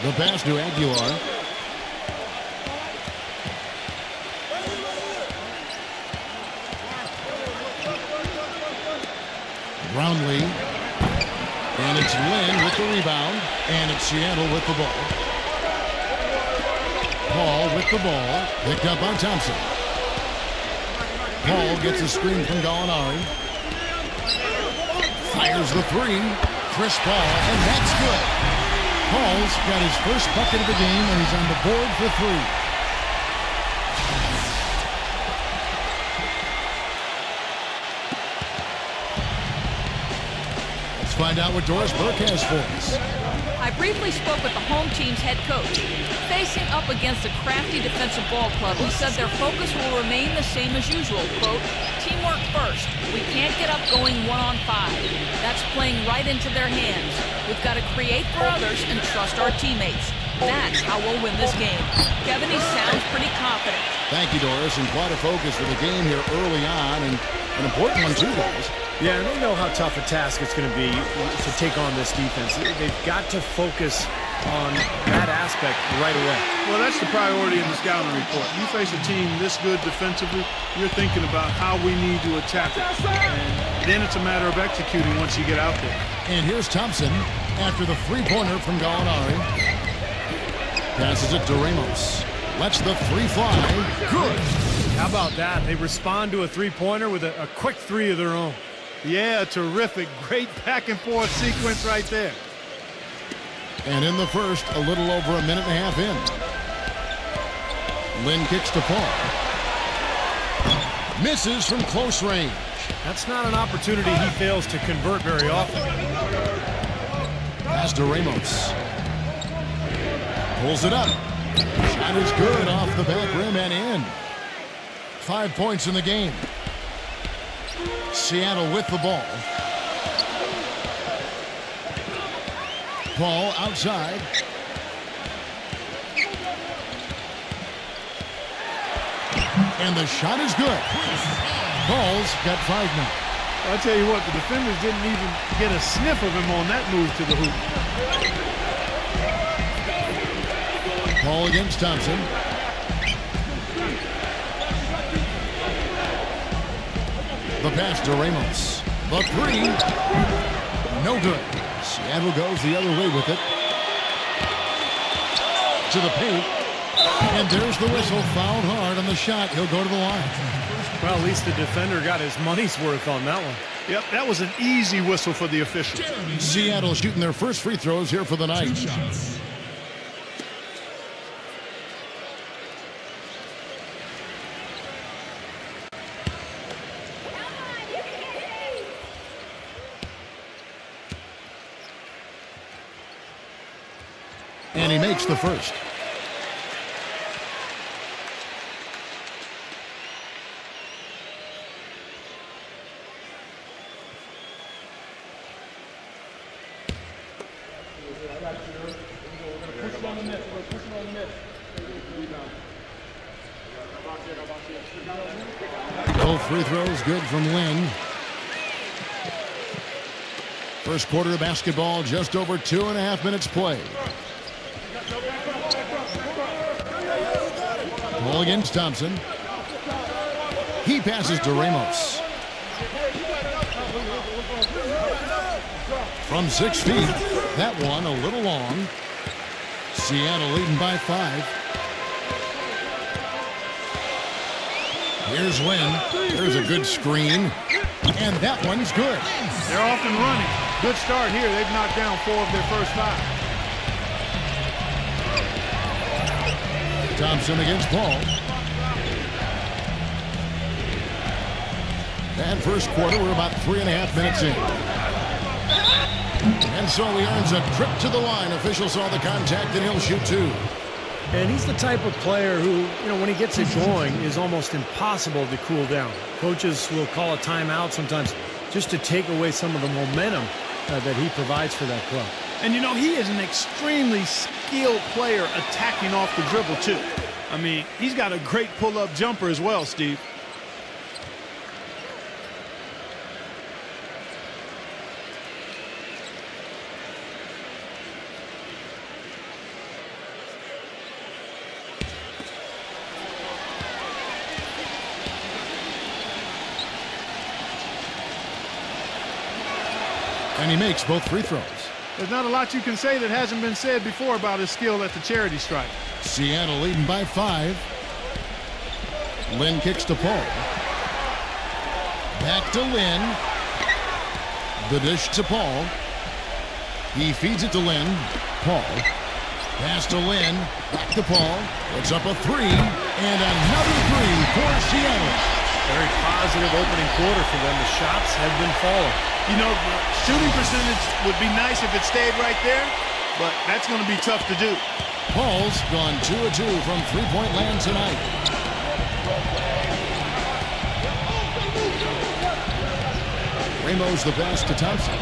The pass to Aguilar. Brownlee. And it's Lynn with the rebound. And it's Seattle with the ball. Paul with the ball. Picked up by Thompson. Paul gets a screen from Gallinari. Fires the three. Chris Paul, and that's good. Paul's got his first bucket of the game, and he's on the board for three. Let's find out what Doris Burke has for us. I briefly spoke with the home team's head coach. Facing up against a crafty defensive ball club, he said their focus will remain the same as usual. Quote, teamwork first. We can't get up going 1-on-5. That's playing right into their hands. We've got to create for others and trust our teammates. That's how we'll win this game. Kevin, he sounds pretty confident. Thank you, Doris, and quite a focus for the game here early on, and an important one too, guys. Yeah, and they know how tough a task it's going to be to take on this defense. They've got to focus on that aspect right away. Well, that's the priority in the scouting report. You face a team this good defensively, you're thinking about how we need to attack it. And then it's a matter of executing once you get out there. And here's Thompson after the three-pointer from Gallinari. Passes it to Ramos. Lets the three fly. Good. How about that? They respond to a three-pointer with a quick three of their own. Yeah, terrific. Great back-and-forth sequence right there. And in the first, a little over a minute and a half in. Lynn kicks to Paul. Misses from close range. That's not an opportunity he fails to convert very often. Pass to Ramos. Pulls it up. Shot is good off the back rim and in. 5 points in the game. Seattle with the ball. Paul outside. And the shot is good. Paul's got 5 now. I'll tell you what, the defenders didn't even get a sniff of him on that move to the hoop. Paul against Thompson. The pass to Ramos. The three. No good. Seattle goes the other way with it. To the paint. And there's the whistle. Fouled hard on the shot. He'll go to the line. Well, at least the defender got his money's worth on that one. Yep, that was an easy whistle for the official. Seattle shooting their first free throws here for the night. And he makes the first. Both free throws good from Lynn. First quarter of basketball, just over 2.5 minutes played. Ball against Thompson. He passes to Ramos. From 6 feet. That one a little long. Seattle leading by 5. Here's Lynn. There's a good screen. And that one's good. They're off and running. Good start here. They've knocked down 4 of their first 5. Thompson against Paul. And first quarter, we're about 3.5 minutes in. And so he earns a trip to the line. Officials saw the contact, and he'll shoot 2. And he's the type of player who, you know, when he gets it going, is almost impossible to cool down. Coaches will call a timeout sometimes just to take away some of the momentum that he provides for that club. And, you know, he is an extremely skilled player attacking off the dribble, too. I mean, he's got a great pull-up jumper as well, Steve. And he makes both free throws. There's not a lot you can say that hasn't been said before about his skill at the charity stripe. Seattle leading by 5. Lynn kicks to Paul. Back to Lynn. The dish to Paul. He feeds it to Lynn. Paul. Pass to Lynn. Back to Paul. Puts up a 3. And another 3 for Seattle. Very positive opening quarter for them. The shots have been falling. You know, shooting percentage would be nice if it stayed right there, but that's going to be tough to do. Paul's gone 2 of 2 from three-point land tonight. Ramos the pass to Thompson.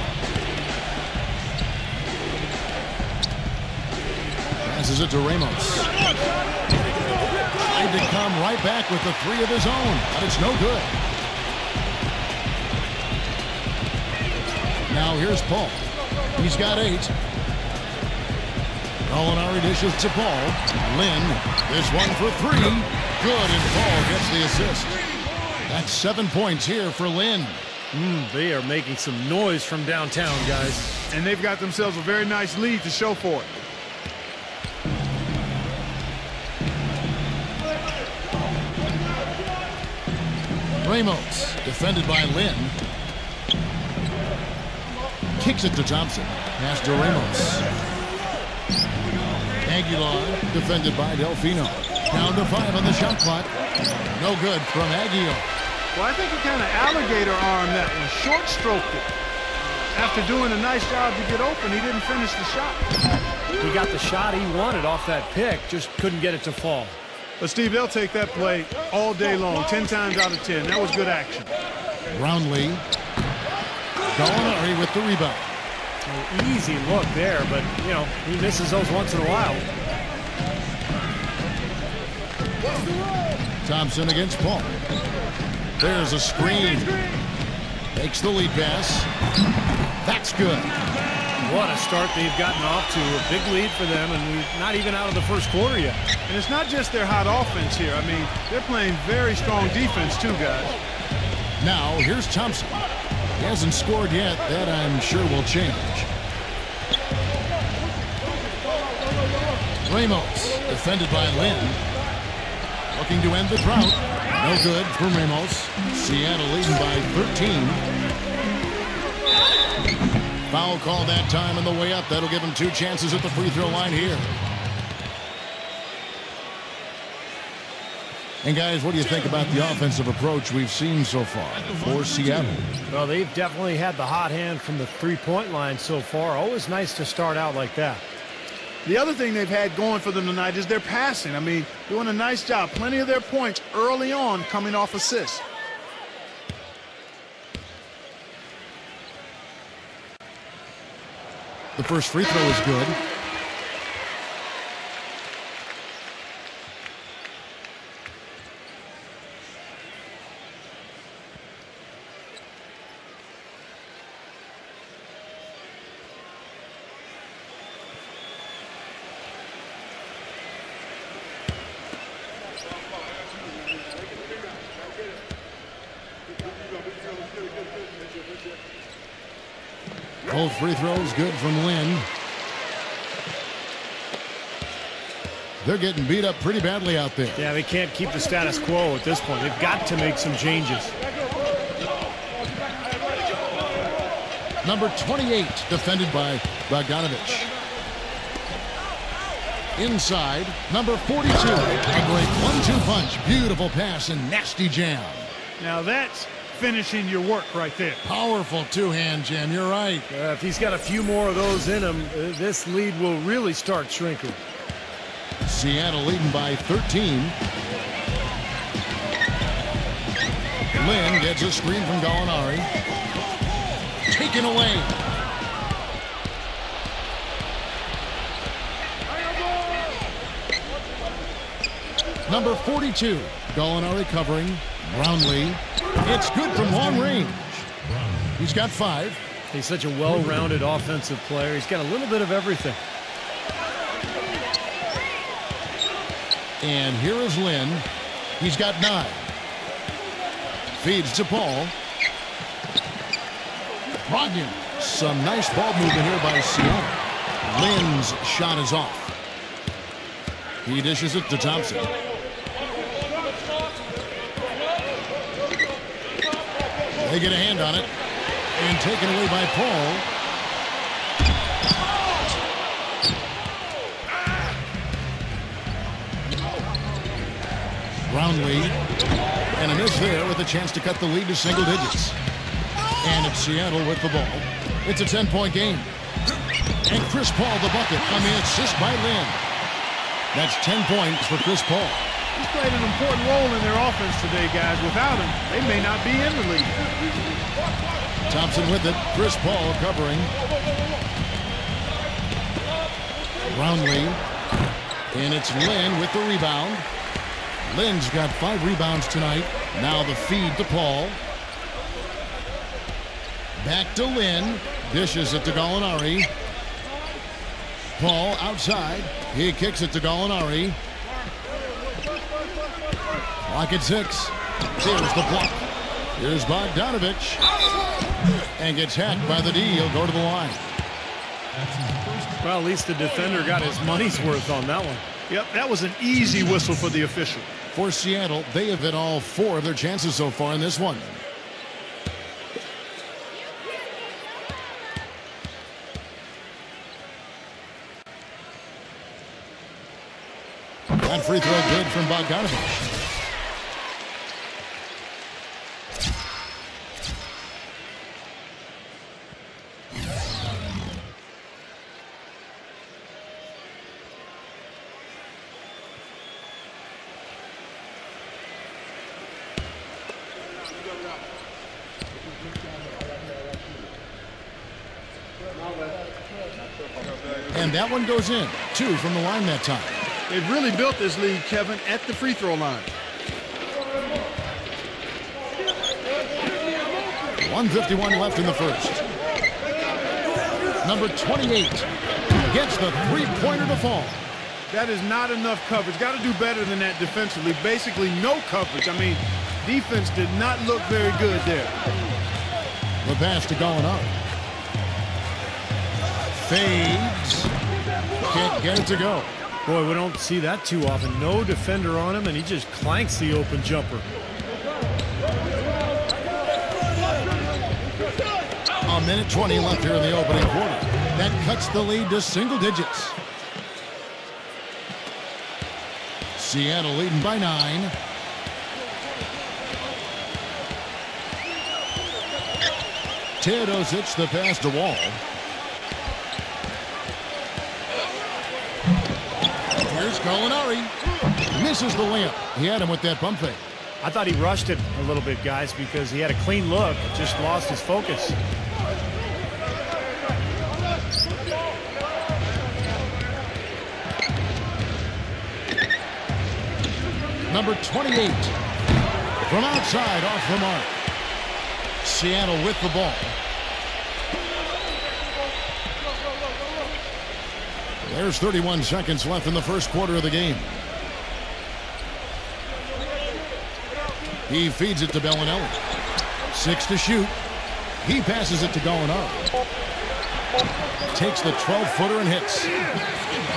Passes it to Ramos. Tried to come right back with the 3 of his own, but it's no good. Now here's Paul. He's got 8. Molinari dishes to Paul. Lynn, this one for 3. Good, and Paul gets the assist. That's 7 points here for Lynn. They are making some noise from downtown, guys. And they've got themselves a very nice lead to show for it. Ramos, defended by Lynn. Kicks it to Thompson. Pass to Ramos. Aguilar, defended by Delfino. Down to 5 on the shot clock. No good from Aguilar. Well, I think he kind of alligator armed that one, short stroked it. After doing a nice job to get open, he didn't finish the shot. He got the shot he wanted off that pick, just couldn't get it to fall. But Steve, they'll take that play all day long, 10 times out of 10. That was good action. Brownlee. Gallinari with the rebound. An easy look there, but, you know, he misses those once in a while. Thompson against Paul. There's a screen. Takes the lead pass. That's good. What a start they've gotten off to. A big lead for them, and we're not even out of the first quarter yet. And it's not just their hot offense here. I mean, they're playing very strong defense too, guys. Now, here's Thompson. He hasn't scored yet. That, I'm sure, will change. Ramos, defended by Lynn. Looking to end the drought. No good for Ramos. Seattle leading by 13. Foul call that time on the way up. That'll give him 2 chances at the free throw line here. And guys, what do you think about the offensive approach we've seen so far for Seattle? Well, they've definitely had the hot hand from the three-point line so far. Always nice to start out like that. The other thing they've had going for them tonight is their passing. I mean, doing a nice job. Plenty of their points early on coming off assists. The first free throw is good. Both free throws good from Lynn. They're getting beat up pretty badly out there. Yeah, they can't keep the status quo at this point. They've got to make some changes. Number 28, defended by Bogdanovic. Inside, number 42. A great 1-2 punch. Beautiful pass and nasty jam. Now that's finishing your work right there. Powerful two-hand jam, you're right. If he's got a few more of those in him, this lead will really start shrinking. Seattle leading by 13. Lynn gets a screen from Gallinari. Taken away. Number 42. Gallinari covering. Brownlee. It's good from long range. He's got 5. He's such a well-rounded offensive player. He's got a little bit of everything. And here is Lynn. He's got 9. Feeds to Paul. Brogdon some nice ball movement here by Seattle. Lynn's shot is off. He dishes it to Thompson. They get a hand on it. And taken away by Paul. Brownlee. And a miss there with a chance to cut the lead to single digits. And it's Seattle with the ball. It's a 10-point game. And Chris Paul the bucket on the assist by Lynn. That's 10 points for Chris Paul. He played an important role in their offense today, guys. Without him, they may not be in the league. Thompson with it. Chris Paul covering. Brownlee. And it's Lynn with the rebound. Lynn's got 5 rebounds tonight. Now the feed to Paul. Back to Lynn. Dishes it to Gallinari. Paul outside. He kicks it to Gallinari. Clock at 6. Here's the block. Here's Bogdanovich. And gets hacked by the D. He'll go to the line. Well, at least the defender got his money's worth on that one. Yep, that was an easy whistle for the official. For Seattle, they have hit all 4 of their chances so far in this one. That free throw good from Bogdanovich. And that one goes in. 2 from the line that time. They've really built this lead, Kevin, at the free throw line. 1:51 left in the first. Number 28 gets the three-pointer to fall. That is not enough coverage. Got to do better than that defensively. Basically no coverage. I mean, defense did not look very good there. The pass to Gallinari. Fades. Can't get it to go. Boy, we don't see that too often. No defender on him, and he just clanks the open jumper. A minute 20 left here in the opening quarter. That cuts the lead to single digits. Seattle leading by 9. Teodosic the pass to Wall. Here's Gallinari. Misses the layup. He had him with that pump fake. I thought he rushed it a little bit, guys, because he had a clean look, just lost his focus. Number 28 from outside off the mark. Seattle with the ball. There's 31 seconds left in the first quarter of the game. He feeds it to Bellinelli. 6 to shoot. He passes it to Gallinari. Takes the 12-footer and hits.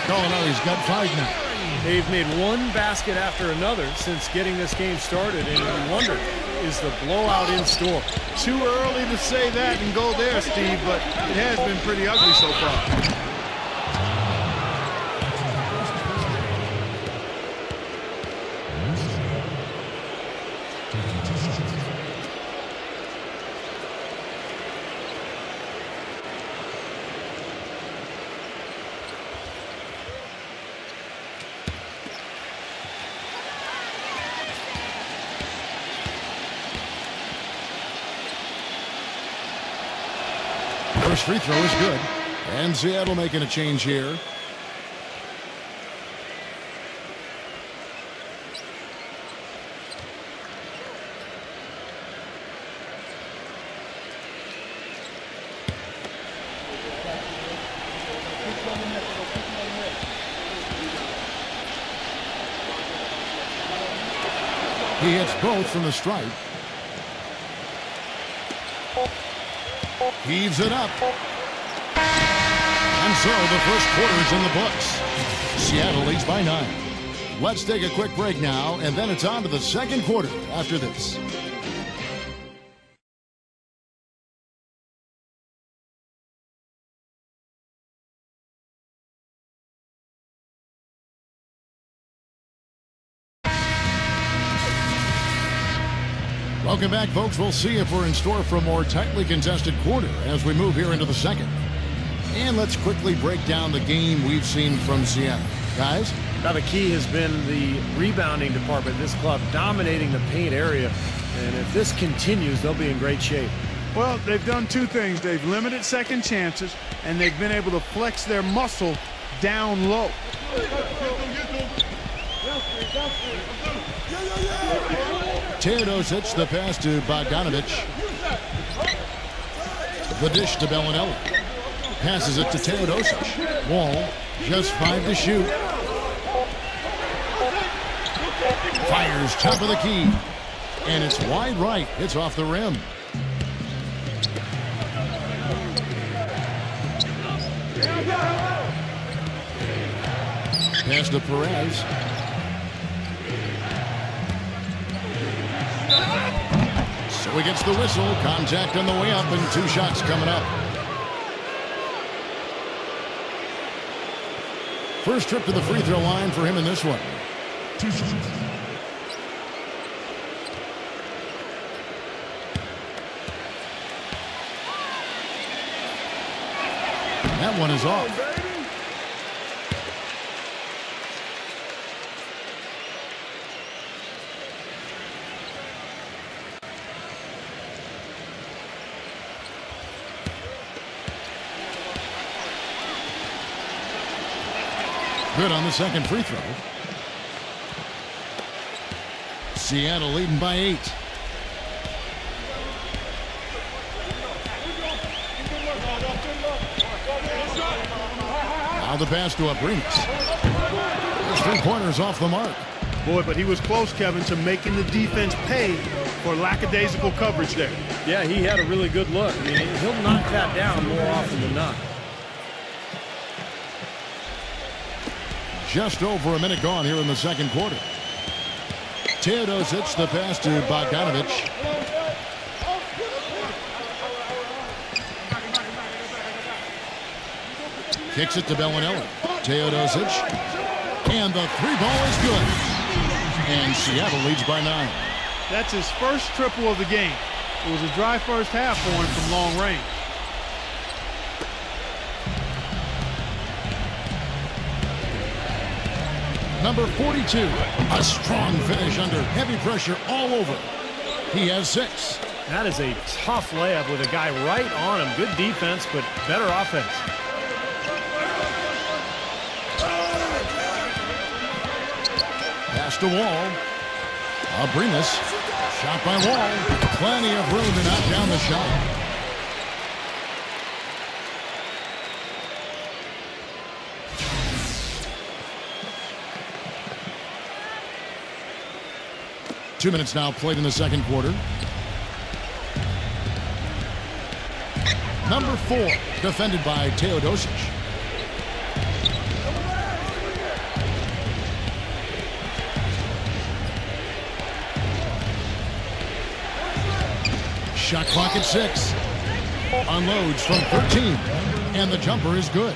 Gallinari's got 5 now. They've made one basket after another since getting this game started, and you wonder, is the blowout in store? Too early to say that and go there, Steve, but it has been pretty ugly so far. First free throw is good. And Seattle making a change here. He hits both from the stripe. Heaves it up. And so the first quarter is in the books. Seattle leads by 9. Let's take a quick break now, and then it's on to the second quarter after this. Welcome back, folks. We'll see if we're in store for a more tightly contested quarter as we move here into the second. And let's quickly break down the game we've seen from Seattle. Guys? Now the key has been the rebounding department. This club dominating the paint area. And if this continues, they'll be in great shape. Well, they've done two things. They've limited second chances, and they've been able to flex their muscle down low. Teodosic, the pass to Bogdanovic. The dish to Bellinelli. Passes it to Teodosic. Wall, just 5 to shoot. Fires top of the key. And it's wide right. It's off the rim. Pass to Perez. So he gets the whistle. Contact on the way up and 2 shots coming up. First trip to the free throw line for him in this one. 2 shots. That one is off. Good on the second free throw. Seattle leading by 8. Now the pass to Adveric. Those 3-pointers off the mark. Boy, but he was close, Kevin, to making the defense pay for lackadaisical coverage there. Yeah, he had a really good look. I mean, he'll knock that down more often than not. Just over a minute gone here in the second quarter. Teodosic, the pass to Bogdanovic. Kicks it to Bellinelli. Teodosic. And the 3-ball is good. And Seattle leads by 9. That's his first triple of the game. It was a dry first half for him from long range. Number 42, a strong finish under heavy pressure all over. He has 6. That is a tough layup with a guy right on him. Good defense, but better offense. Pass to Wall. Adveric. Shot by Wall. Plenty of room to knock down the shot. Two minutes now played in the second quarter. Number 4, defended by Teodosic. Shot clock at 6. Unloads from 13. And the jumper is good.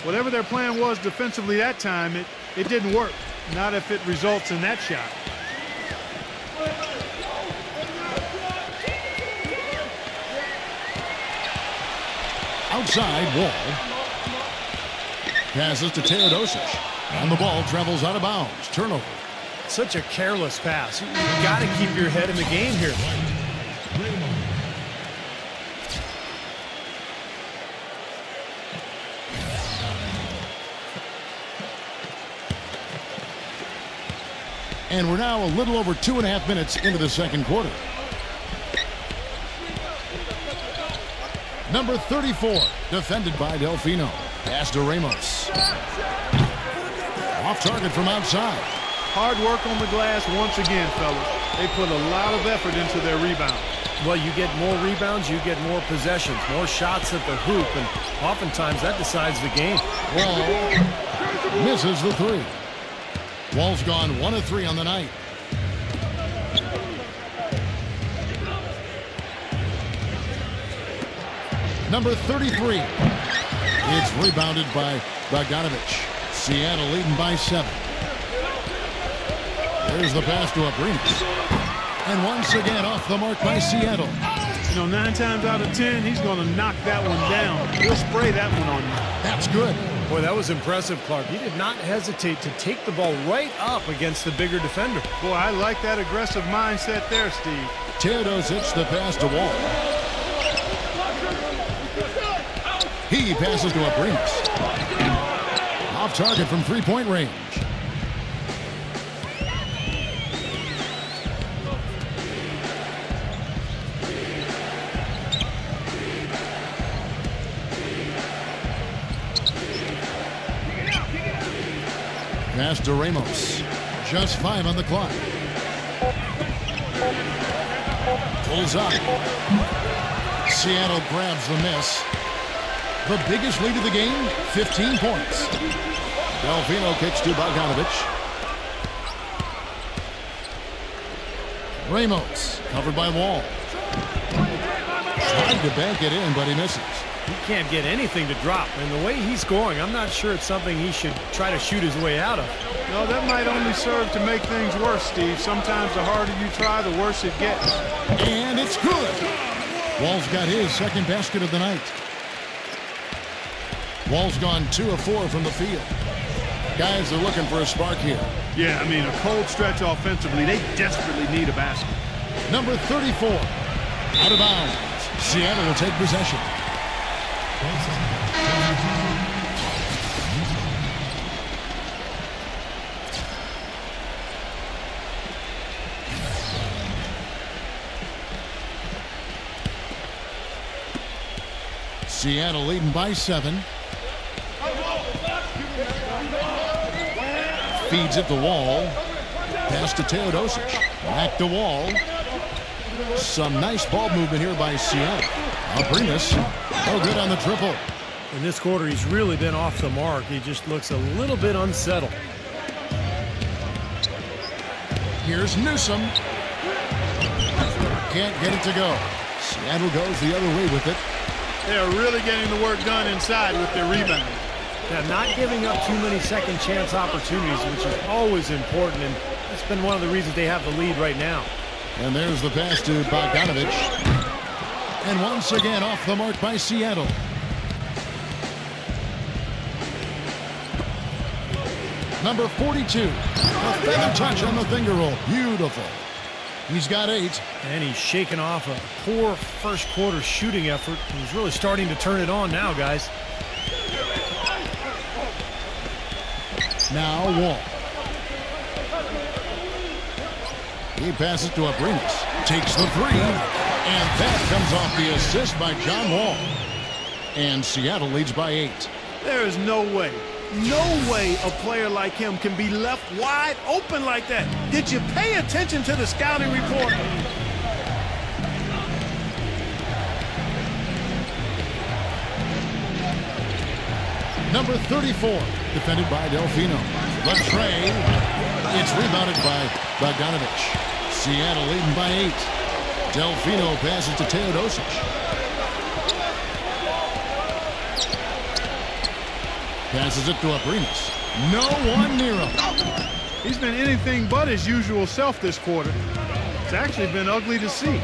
Whatever their plan was defensively that time, it didn't work. Not if it results in that shot. Outside, Wall. Passes to Teodosic. And the ball travels out of bounds. Turnover. Such a careless pass. You got to keep your head in the game here. And we're now a little over 2.5 minutes into the second quarter. Number 34, defended by Delfino. Pass to Ramos. Off target from outside. Hard work on the glass once again, fellas. They put a lot of effort into their rebound. Well, you get more rebounds, you get more possessions, more shots at the hoop, and oftentimes that decides the game. Wall misses the three. Wall's gone 1 of 3 on the night. Number 33. It's rebounded by Bogdanovic. Seattle leading by 7. There's the pass to Abrinas. And once again off the mark by Seattle. You know, 9 times out of 10, he's going to knock that one down. He'll spray that one on you. That's good. Boy, that was impressive, Clark. He did not hesitate to take the ball right up against the bigger defender. Boy, I like that aggressive mindset there, Steve. Teodosic the pass to Wall. He passes to Abrinas. Off target from 3-point range. Pass to Ramos. Just 5 on the clock. Pulls up. Seattle grabs the miss. The biggest lead of the game, 15 points. Delfino kicks to Bogdanovic. Ramos, covered by Wall. Tried to bank it in, but he misses. He can't get anything to drop, and the way he's scoring, I'm not sure it's something he should try to shoot his way out of. No, that might only serve to make things worse, Steve. Sometimes the harder you try, the worse it gets. And it's good. Wall's got his second basket of the night. Wall's gone 2 of 4 from the field. Guys are looking for a spark here. Yeah, I mean, a cold stretch offensively. They desperately need a basket. Number 34, out of bounds. Seattle will take possession. Seattle leading by 7. Feeds it to Wall. Pass to Teodosic. Back to Wall. Some nice ball movement here by Seattle. Abrinas. Oh, good on the triple. In this quarter, he's really been off the mark. He just looks a little bit unsettled. Here's Newsom. Can't get it to go. Seattle goes the other way with it. They are really getting the work done inside with their rebound. Now, not giving up too many second chance opportunities, which is always important, and that's been one of the reasons they have the lead right now. And there's the pass to Bogdanovic. And once again off the mark by Seattle. Number 42. A feather touch on the finger roll. Beautiful. He's got 8. And he's shaken off a poor first quarter shooting effort. He's really starting to turn it on now, guys. Now Wall. He passes to Abrinas. Takes the 3. And that comes off the assist by John Wall. And Seattle leads by 8. There is no way a player like him can be left wide open like that. Did you pay attention to the scouting report? Number 34, defended by Delfino. The tray. It's rebounded by Bogdanovic. Seattle leading by 8. Delfino passes to Teodosic. Passes it to Abrinas. No one near him. He's been anything but his usual self this quarter. It's actually been ugly to see.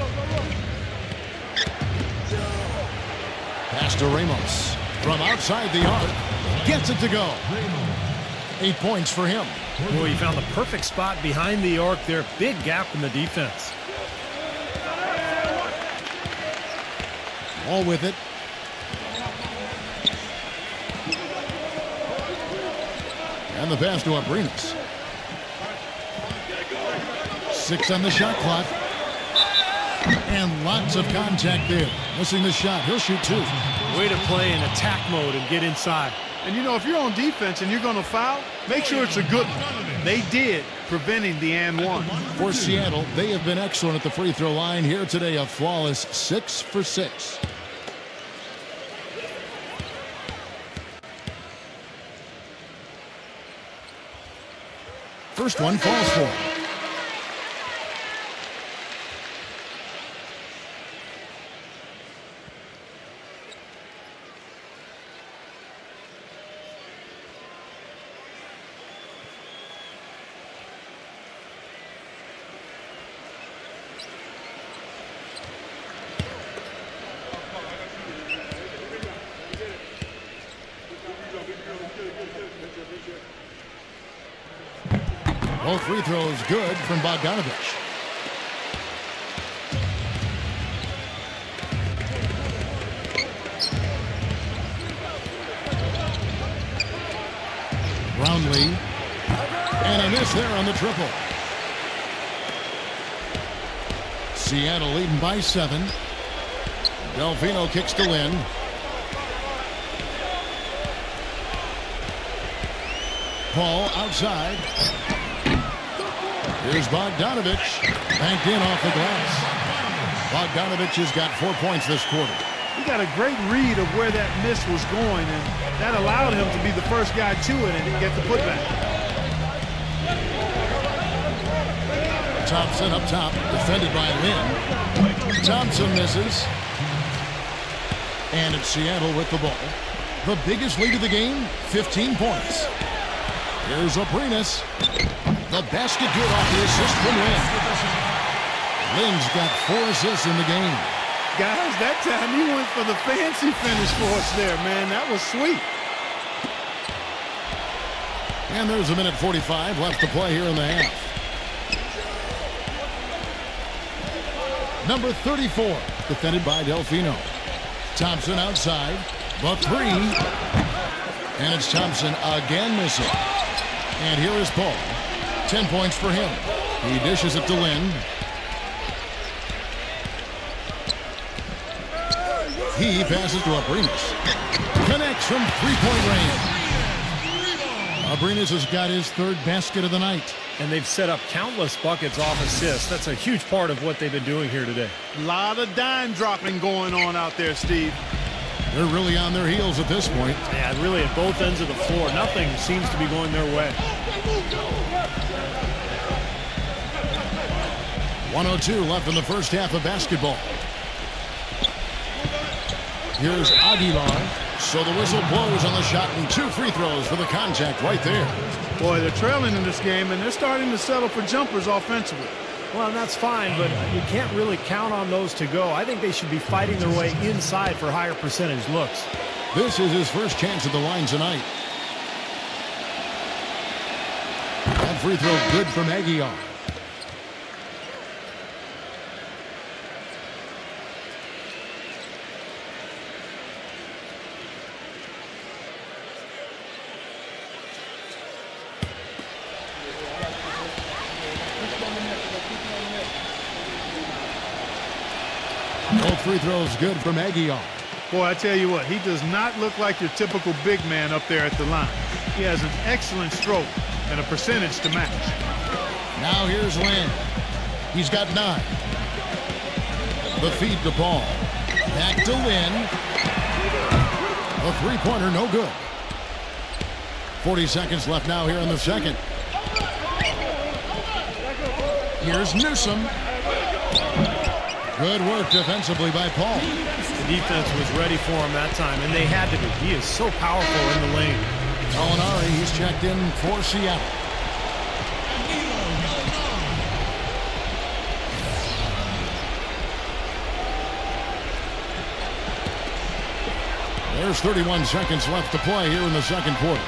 Pass to Ramos. From outside the arc. Gets it to go. 8 points for him. Boy, he found the perfect spot behind the arc there. Big gap in the defense. All with it. And the pass to Abrinas. 6 on the shot clock. And lots of contact there. Missing the shot. He'll shoot 2. Way to play in attack mode and get inside. And, you know, if you're on defense and you're going to foul, make sure it's a good one. They did. preventing the and one. For Seattle, they have been excellent at the free throw line here today, a flawless 6 for 6. First one falls for him. Both free throws good from Bogdanovich. Brownlee. And a miss there on the triple. Seattle leading by 7. Delfino kicks to Lynn. Paul outside. Here's Bogdanovich. Banked in off the glass. Bogdanovich has got 4 points this quarter. He got a great read of where that miss was going, and that allowed him to be the first guy to it and get the putback. Thompson up top, defended by Lynn. Thompson misses. And it's Seattle with the ball. The biggest lead of the game, 15 points. Here's Abrinas. The basket good off the assist from Lynn. Lynn's got 4 assists in the game. Guys, that time he went for the fancy finish for us there, man. That was sweet. And there's a minute 45 left to play here in the half. Number 34, defended by Delfino. Thompson outside, the 3. And it's Thompson again missing. And here is Paul. 10 points for him. He dishes it to Lynn. He passes to Abrinas. Connects from three-point range. Abrinas has got his 3rd basket of the night. And they've set up countless buckets off assists. That's a huge part of what they've been doing here today. A lot of dime dropping going on out there, Steve. They're really on their heels at this point. Yeah, really at both ends of the floor. Nothing seems to be going their way. 1:02 left in the first half of basketball. Here's Aguilar. So the whistle blows on the shot and 2 free throws for the contact right there. Boy, they're trailing in this game, and they're starting to settle for jumpers offensively. Well, that's fine, but you can't really count on those to go. I think they should be fighting their way inside for higher percentage looks. This is his first chance at the line tonight. That free throw good from Aguilar. Both free throws good from Aguilar. Boy, I tell you what, he does not look like your typical big man up there at the line. He has an excellent stroke and a percentage to match. Now here's Lynn. He's got 9. The feed to Paul. Back to Lynn. A three-pointer, no good. 40 seconds left now here in the second. Here's Newsom. Good work defensively by Paul. The defense was ready for him that time, and they had to be. He is so powerful in the lane. Gallinari, he's checked in for Seattle. There's 31 seconds left to play here in the second quarter.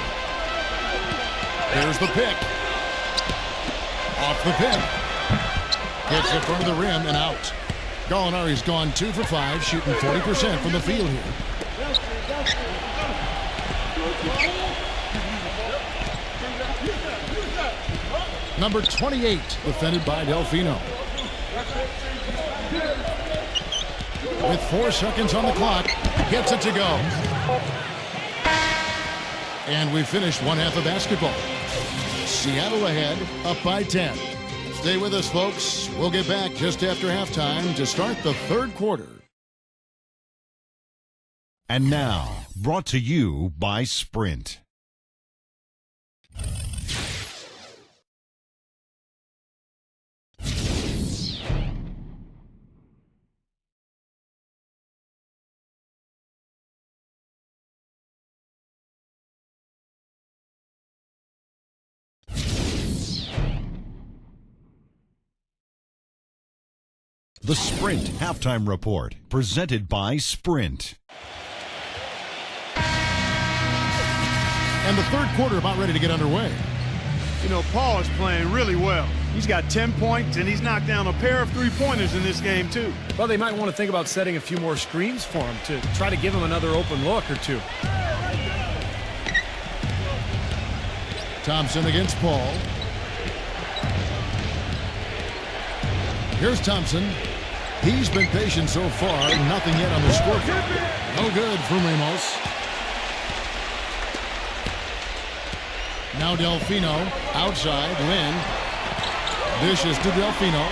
Here's the pick. Off the pick. Hits the front of the rim and out. Gallinari's gone 2 for 5, shooting 40% from the field here. Number 28, defended by Delfino. With 4 seconds on the clock, gets it to go. And we finished one half of basketball. Seattle ahead, up by 10. Stay with us, folks. We'll get back just after halftime to start the third quarter. And now, brought to you by Sprint. The Sprint Halftime Report, presented by Sprint. And the third quarter about ready to get underway. You know, Paul is playing really well. He's got 10 points, and he's knocked down a pair of three-pointers in this game, too. Well, they might want to think about setting a few more screens for him to try to give him another open look or two. Thompson against Paul. Here's Thompson. He's been patient so far. Nothing yet on the scoreboard. No good for Ramos. Now Delfino. Outside. Lynn. Dishes to Delfino.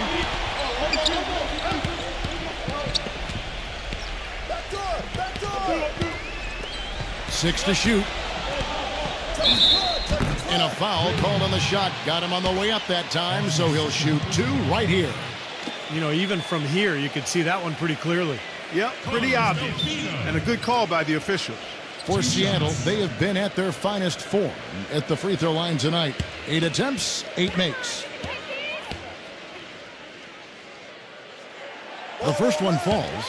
Six to shoot. And a foul called on the shot. Got him on the way up that time, so he'll shoot two right here. You know, even from here, you could see that one pretty clearly. Yep, pretty obvious. And a good call by the officials. For Seattle, they have been at their finest form at the free throw line tonight. 8 attempts, 8 makes. The first one falls.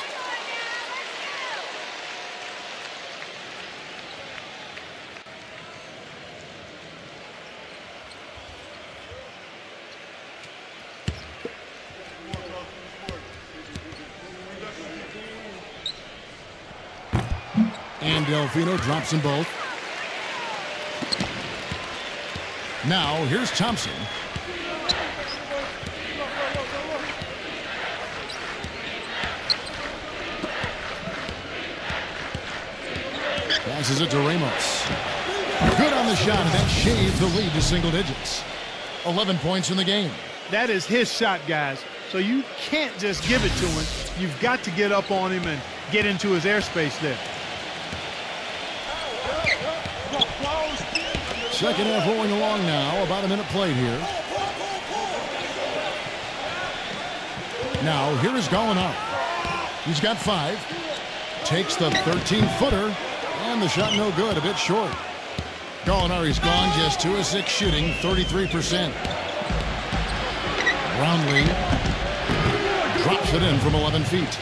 And Delfino drops them both. Now, here's Thompson. Passes it to Ramos. Good on the shot, and that shaves the lead to single digits. 11 points in the game. That is his shot, guys. So you can't just give it to him. You've got to get up on him and get into his airspace there. Second half rolling along now. About a minute played here. Now, here is Gallinari. He's got 5. Takes the 13-footer. And the shot no good. A bit short. Gallinari's gone. Just 2 of 6 shooting. 33%. Brownlee drops it in from 11 feet.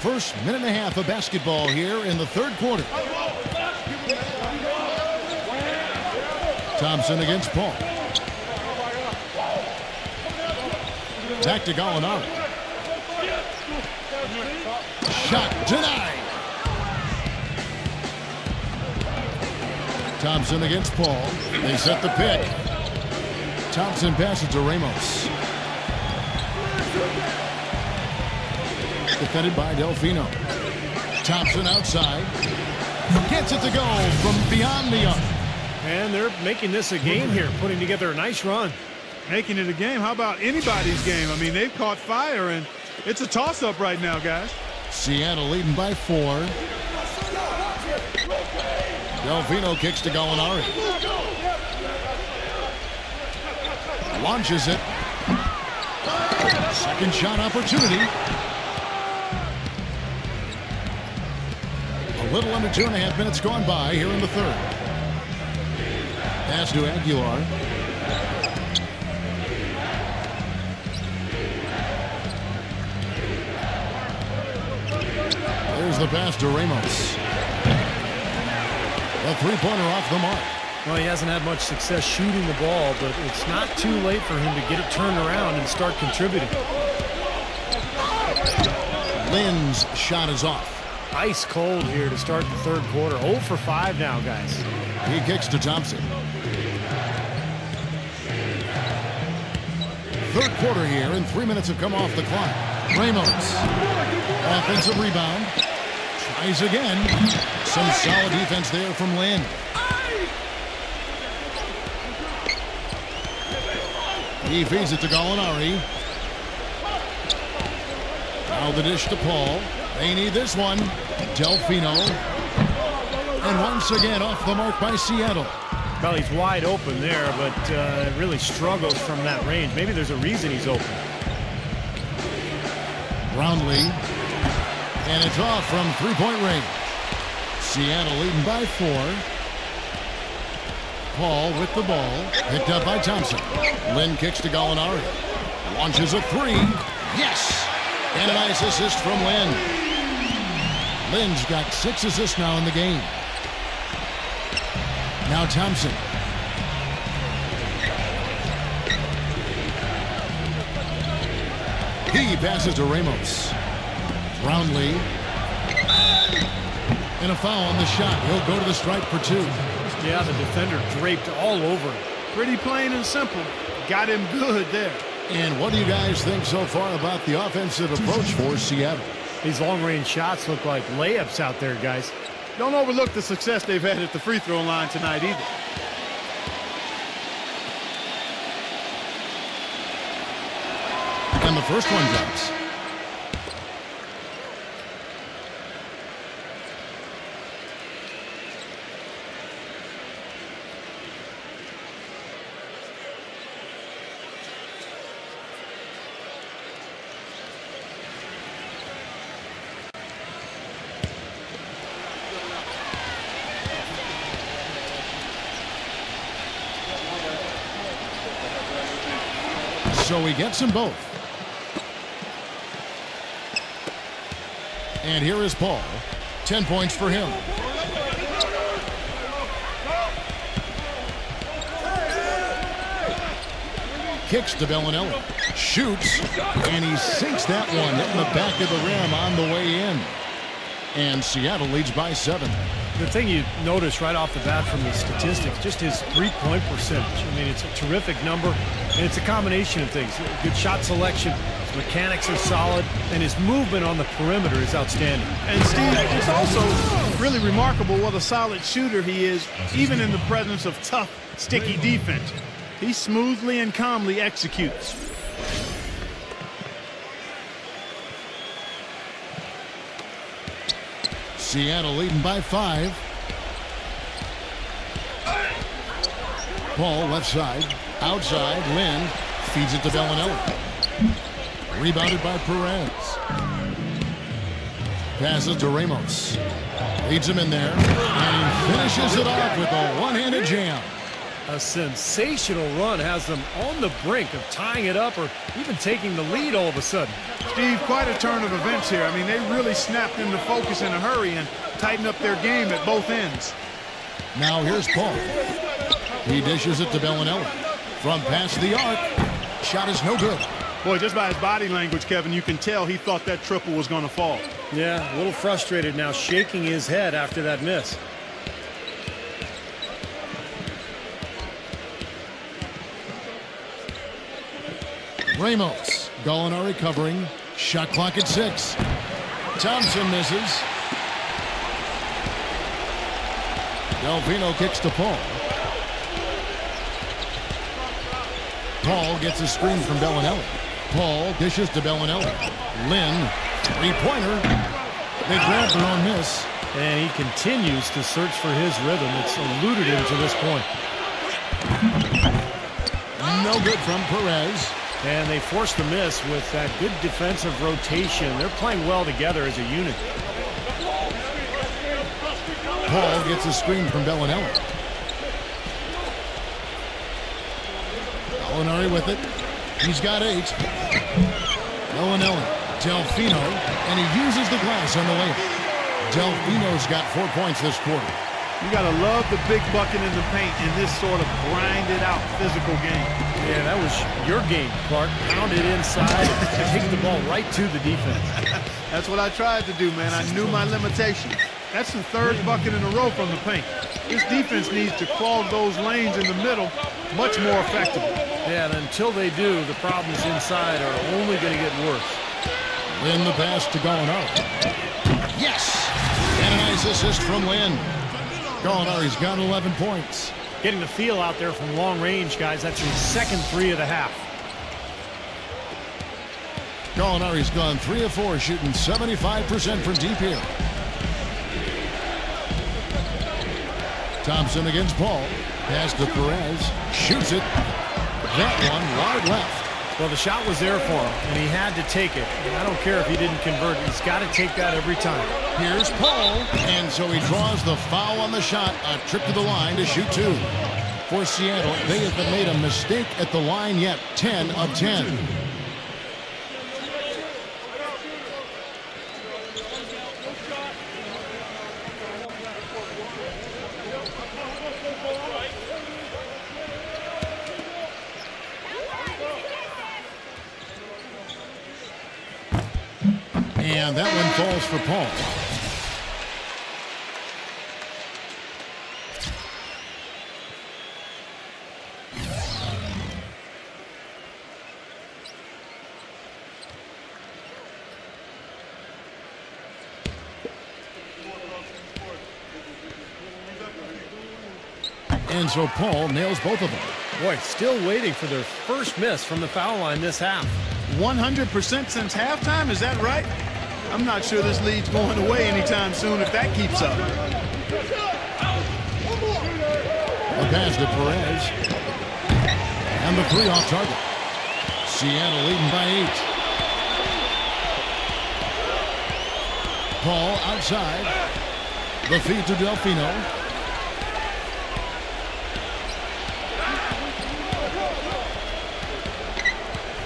First minute and a half of basketball here in the third quarter. Thompson against Paul. Back to Gallinari. Shot denied. Thompson against Paul. They set the pick. Thompson passes to Ramos. Defended by Delfino. Thompson outside. Gets it to go from beyond the arc. And they're making this a game here, putting together a nice run. Making it a game? How about anybody's game? I mean, they've caught fire, and it's a toss-up right now, guys. Seattle leading by 4. Delfino kicks to Gallinari. Launches it. Second shot opportunity. A little under 2.5 minutes gone by here in the third. Pass to Aguilar. There's the pass to Ramos. A three-pointer off the mark. Well, he hasn't had much success shooting the ball, but it's not too late for him to get it turned around and start contributing. Lynn's shot is off. Ice cold here to start the third quarter. 0 for 5 now, guys. He kicks to Thompson. Third quarter here, and 3 minutes have come off the clock. Ramos. Offensive rebound. Tries again. Some solid defense there from Lynn. He feeds it to Gallinari. Now the dish to Paul. They need this one. Delfino. And once again off the mark by Seattle. Well, he's wide open there, but really struggles from that range. Maybe there's a reason he's open. Brownlee. And it's off from three-point range. Seattle leading by 4. Paul with the ball. Picked up by Thompson. Lynn kicks to Gallinari. Launches a 3. Yes! And a nice assist from Lynn. Lynn's got 6 assists now in the game. Now Thompson. He passes to Ramos. Brownlee. And a foul on the shot. He'll go to the stripe for 2. Yeah, the defender draped all over him. Pretty plain and simple. Got him good there. And what do you guys think so far about the offensive approach for Seattle? These long-range shots look like layups out there, guys. Don't overlook the success they've had at the free throw line tonight either. And the first one drops. So he gets them both. And here is Paul. 10 points for him. Kicks to Bellinelli. Shoots. And he sinks that one in the back of the rim on the way in. And Seattle leads by 7. The thing you notice right off the bat from the statistics, just his three-point percentage. I mean, it's a terrific number, and it's a combination of things. Good shot selection, his mechanics are solid, and his movement on the perimeter is outstanding. And Steve, it's also really remarkable what a solid shooter he is, even in the presence of tough, sticky defense. He smoothly and calmly executes. Seattle leading by 5. Paul left side. Outside. Lynn feeds it to Bellinelli. Rebounded by Perez. Passes to Ramos. Leads him in there. And finishes it off with a one-handed jam. A sensational run has them on the brink of tying it up or even taking the lead all of a sudden. Steve, quite a turn of events here. I mean, they really snapped into focus in a hurry and tightened up their game at both ends. Now here's Paul. He dishes it to Bellinelli. From past the arc. Shot is no good. Boy, just by his body language, Kevin, you can tell he thought that triple was going to fall. Yeah, a little frustrated now, shaking his head after that miss. Ramos. Gallinari covering. Shot clock at 6. Thompson misses. Delfino kicks to Paul. Paul gets a screen from Bellinelli. Paul dishes to Bellinelli. Lynn, three-pointer. They grab their own miss. And he continues to search for his rhythm. It's eluded him to this point. No good from Perez. And they force the miss with that good defensive rotation. They're playing well together as a unit. Paul gets a screen from Bellinelli. Gallinari with it. He's got 8. Bellinelli. Delfino. And he uses the glass on the layup. Delfino's got 4 points this quarter. You got to love the big bucket in the paint in this sort of grinded out physical game. Yeah, that was your game, Clark. Pound it inside and take the ball right to the defense. That's what I tried to do, man. I knew my limitations. That's the 3rd bucket in a row from the paint. This defense needs to clog those lanes in the middle much more effectively. Yeah, and until they do, the problems inside are only going to get worse. Then the pass to Gallinari. Yes! And a nice assist from Lynn. Gallinari's got 11 points. Getting the feel out there from long range, guys. That's his second three of the half. Gallinari's gone 3 of 4, shooting 75% from deep here. Thompson against Paul. Pass to Perez. Shoots it. That one wide left. Well, the shot was there for him, and he had to take it. And I don't care if he didn't convert. He's got to take that every time. Here's Paul. And so he draws the foul on the shot. A trip to the line to shoot 2. For Seattle, they haven't made a mistake at the line yet. 10 of 10. And that one falls for Paul. And so Paul nails both of them. Boy, still waiting for their first miss from the foul line this half. 100% since halftime, is that right? I'm not sure this lead's going away anytime soon if that keeps up. A pass to Perez. And the 3 off target. Seattle leading by 8. Paul outside. The feed to Delfino.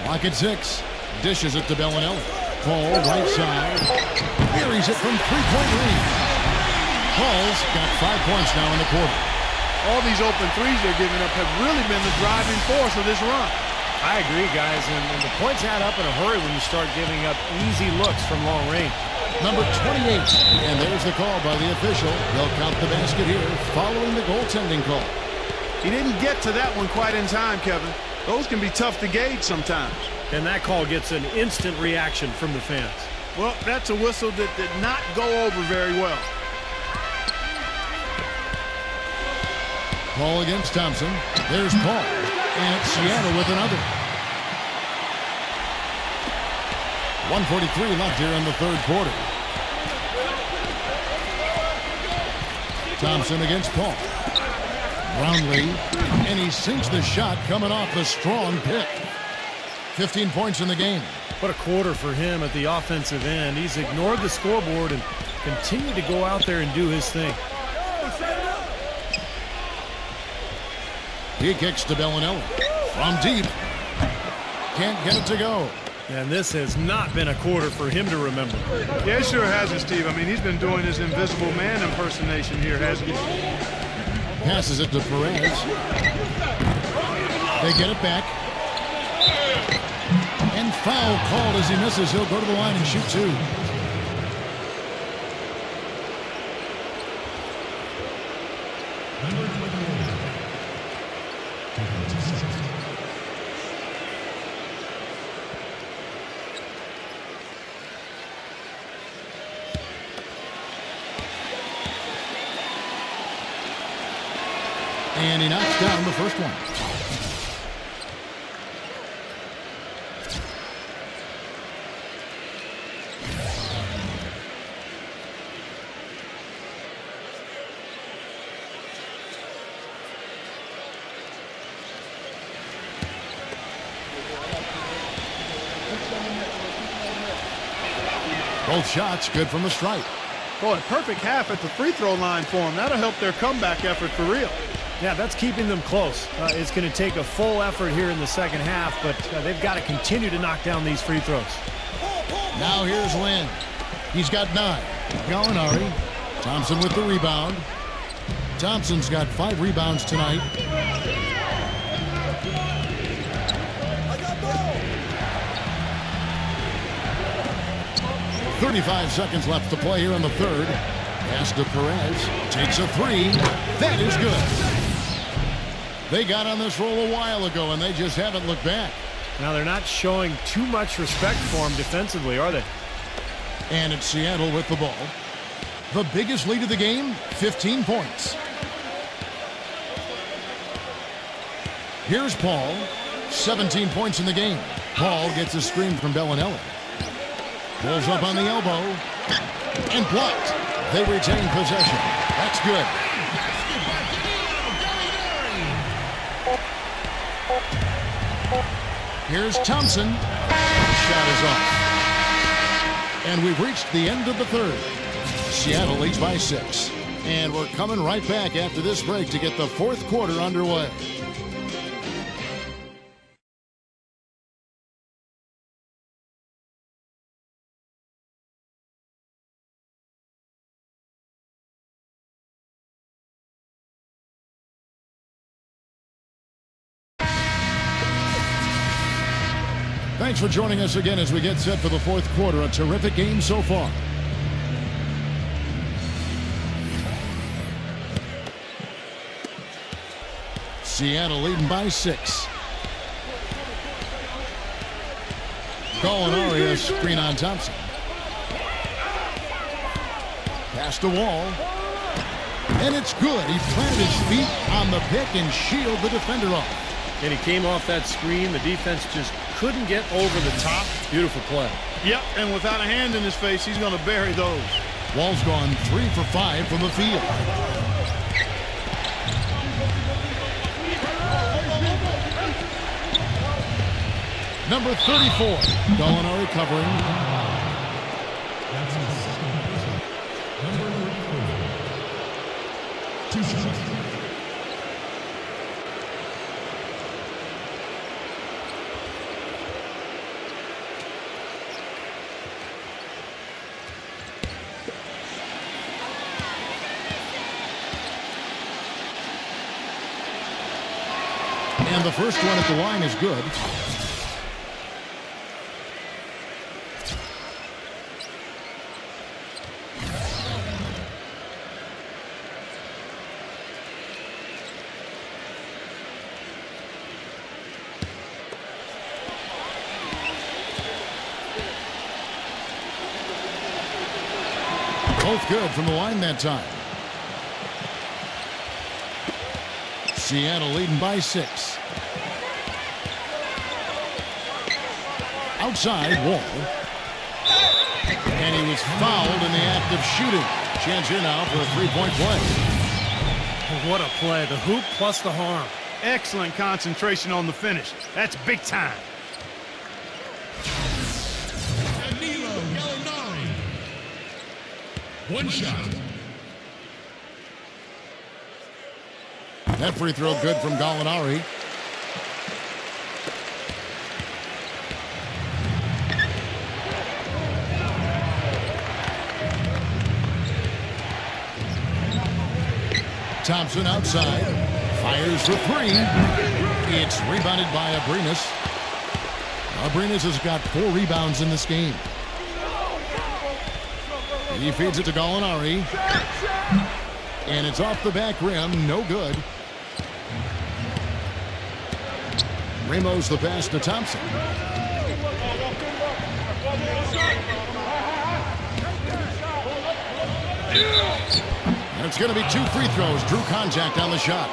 Lock at 6. Dishes it to Bellinelli. Paul right side. Buries it from 3-point range. Paul's got 5 points now in the quarter. All these open threes they're giving up have really been the driving force of this run. I agree, guys, and the points add up in a hurry when you start giving up easy looks from long range. Number 28, and there's the call by the official. They'll count the basket here following the goaltending call. He didn't get to that one quite in time, Kevin. Those can be tough to gauge sometimes. And that call gets an instant reaction from the fans. Well, that's a whistle that did not go over very well. Paul against Thompson. There's Paul. And it's Seattle with another. 1:43 left here in the third quarter. Thompson against Paul. Brownlee. And he sinks the shot coming off the strong pick. 15 points in the game. What a quarter for him at the offensive end. He's ignored the scoreboard and continued to go out there and do his thing. He kicks to Bellinelli. From deep. Can't get it to go. And this has not been a quarter for him to remember. Yeah, it sure hasn't, Steve. I mean, he's been doing his invisible man impersonation here, hasn't he? Passes it to Perez. They get it back. And foul called as he misses. He'll go to the line and shoot 2. And he knocks down the first one. Both shots good from the stripe. Boy, perfect half at the free throw line for him. That'll help their comeback effort for real. Yeah, that's keeping them close. It's going to take a full effort here in the second half, but they've got to continue to knock down these free throws. Now here's Lynn. He's got 9. Gallinari. Thompson with the rebound. Thompson's got 5 rebounds tonight. I got ball. 35 seconds left to play here in the third. Pass to Perez. Takes a 3. That is good. They got on this roll a while ago, and they just haven't looked back. Now, they're not showing too much respect for him defensively, are they? And it's Seattle with the ball. The biggest lead of the game, 15 points. Here's Paul, 17 points in the game. Paul gets a screen from Bellinelli. Pulls up on the elbow and blocked. They retain possession. That's good. Here's Thompson. Shot is off. And we've reached the end of the third. Seattle leads by 6. And we're coming right back after this break to get the fourth quarter underway. Thanks for joining us again as we get set for the fourth quarter. A terrific game so far. Seattle leading by 6. Gallinari, a screen on Thompson. Pass the wall. And it's good. He planted his feet on the pick and shielded the defender off. And he came off that screen. The defense just couldn't get over the top. Beautiful play. Yep, and without a hand in his face, he's going to bury those. Wall's gone 3 for 5 from the field. Number 34, Gallinari covering. And the first one at the line is good. Both good from the line that time. Seattle leading by 6. Outside, Wall. And he was fouled in the act of shooting. Chance here now for a three-point play. What a play. The hoop plus the harm. Excellent concentration on the finish. That's big time. One shot. That free throw good from Gallinari. Thompson outside. Fires for 3. It's rebounded by Abrinas. Abrinas has got 4 rebounds in this game. He feeds it to Gallinari. And it's off the back rim. No good. Ramos the pass to Thompson. And it's going to be 2 free throws. Drew contact on the shot.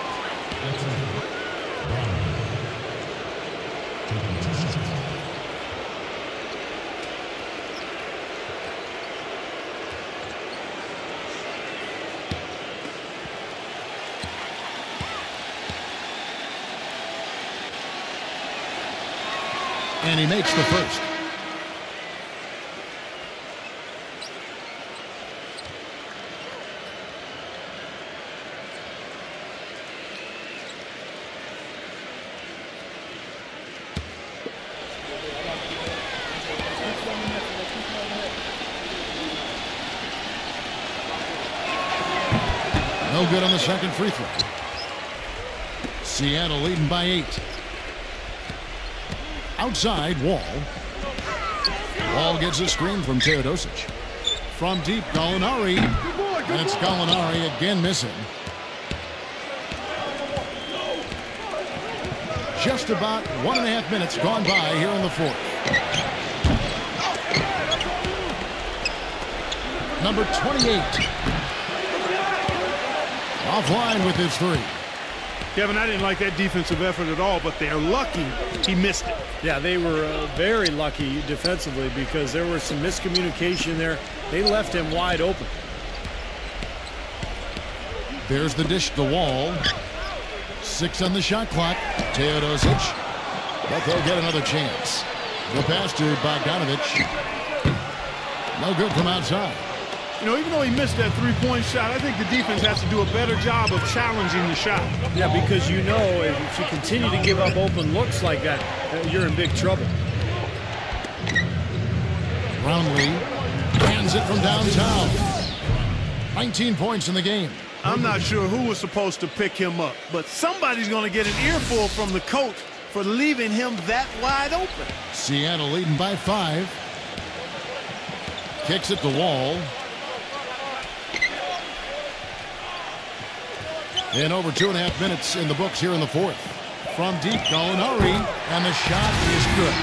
And he makes the first. No good on the second free throw. Seattle leading by 8. Outside, Wall. Wall gets a screen from Teodosic. From deep, Gallinari. And it's Gallinari again missing. Just about 1.5 minutes gone by here in the fourth. number 28. Offline with his three. Kevin, I didn't like that defensive effort at all, but they're lucky he missed it. Yeah, they were very lucky defensively because there was some miscommunication there. They left him wide open. There's the dish to the wall. 6 on the shot clock. Teodosic. But they'll get another chance. The pass to Bogdanovic. No good from outside. You know, even though he missed that three-point shot, I think the defense has to do a better job of challenging the shot. Yeah, because you know if you continue to give up open looks like that, you're in big trouble. Brownlee hands it from downtown. 19 points in the game. I'm not sure who was supposed to pick him up, but somebody's going to get an earful from the coach for leaving him that wide open. Seattle leading by 5. Kicks at the wall. And over 2.5 minutes in the books here in the fourth. From deep, Gallinari, and the shot is good.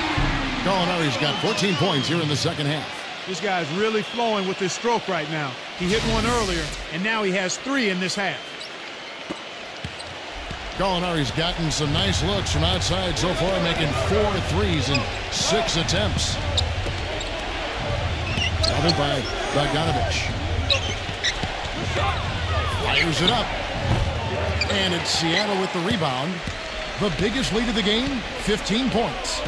Gallinari's got 14 points here in the second half. This guy's really flowing with his stroke right now. He hit one earlier, and now he has 3 in this half. Gallinari's gotten some nice looks from outside so far, making 4 threes in 6 attempts. Covered by Bogdanovic. Fires it up. And it's Seattle with the rebound. The biggest lead of the game, 15 points.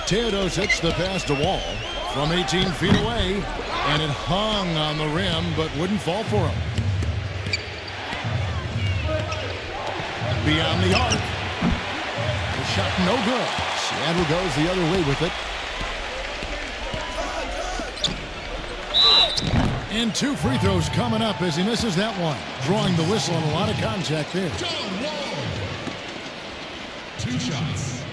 Teodosic the pass to Wall from 18 feet away. And it hung on the rim, but wouldn't fall for him. Beyond the arc. The shot no good. Seattle goes the other way with it. And 2 free throws coming up as he misses that one. Drawing the whistle and a lot of contact there. 2 shots.